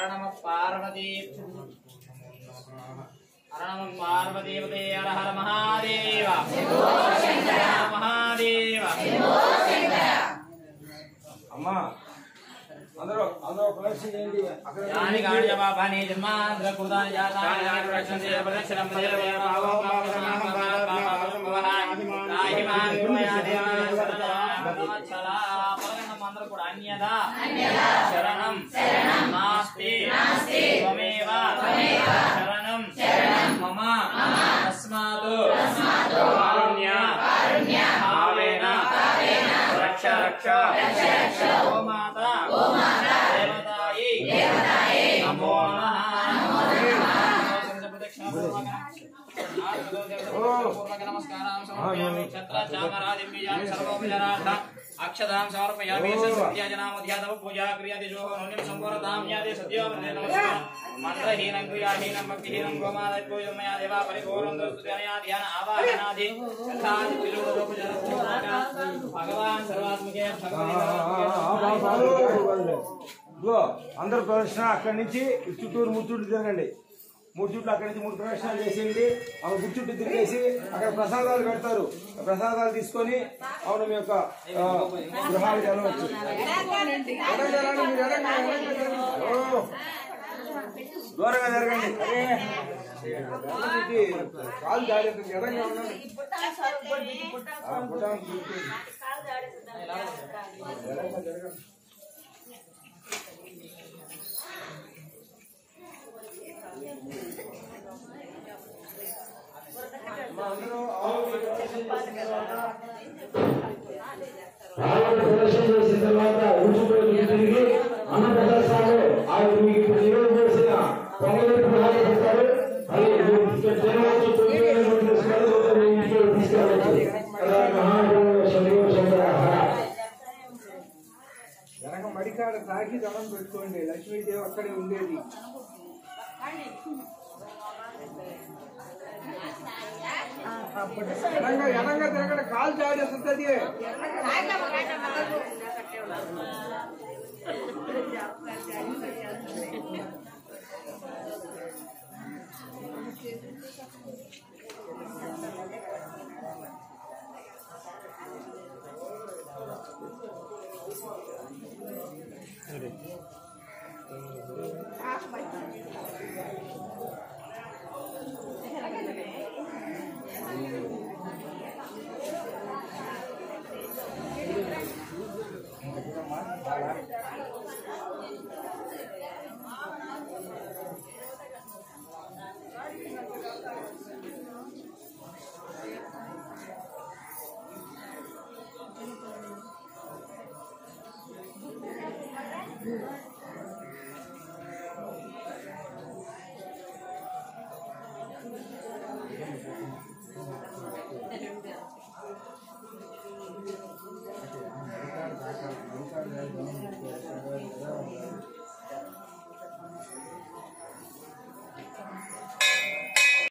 नमः पार्वती हर नमः पार्वतीपते हर हर महादेव महादेव अम्मा अंदर प्रदक्षिण చేయండి అక్కడ యాని గాణ్య బాబాని జన్మాంధ్ర కృతాని జాతాని రక్షంతే ప్రదక్షిణం దేవే భావో భావనామం రాహిమాన్ గుణయాదేవ సదా పరగణం అందరూ కూడా అన్యదా శరణం నాస్తి త్వమేవ శరణం మమ తస్మాత్ కారుణ్య భావేన రక్ష రక్ష ఓ మాతా देवतायै नमो नमः अक्षदां समर्पयामि सत्याजनामध्यातव पूजा क्रियादि जो नोनिम संपूर्णतां यादि सत्यो नमस्कार मंत्रहीनं क्रियाहीनं भक्तिहीनं गोमादय पूजो मया देवा परिपूर्णं स्तुत्याया ध्यान आवाहनादि तथादि त्रिलोकोपचार भगवान सर्वात्मके అందరు ప్రదర్శన అక్కడి నుంచి చుట్టూరు ముచ్చుట్టు తిరగండి 3 చుట్లు అక్కడి నుంచి 3 ప్రదర్శనలు చేసేయండి అవి ముచ్చుట్టు తిరిగేసి అక్కడ ప్రసాదాలు పెడతారు ప్రసాదాలు తీసుకొని అవును మీ యొక్క గృహాలకు వెళ్ళవచ్చు దూరంగా జరగండి కాలు జాగ్రత్త ఎడంగా ఉండండి ప్రదర్శన చేసిన తర్వాత ఊచుకోవడానికి తిరిగి అన్న ప్రదర్శనలో ఆయన మీకు నియోజకవర్గం చేసిన పొంగలి ప్రధాని చేస్తారు అది తీసుకెళ్ళవచ్చు వెనక మడికాడ తాకి దండం పెట్టుకోండి లక్ష్మీదేవి అక్కడే ఉండేది ఎనంగా తిరగడ కాలు జాడేస్తుంది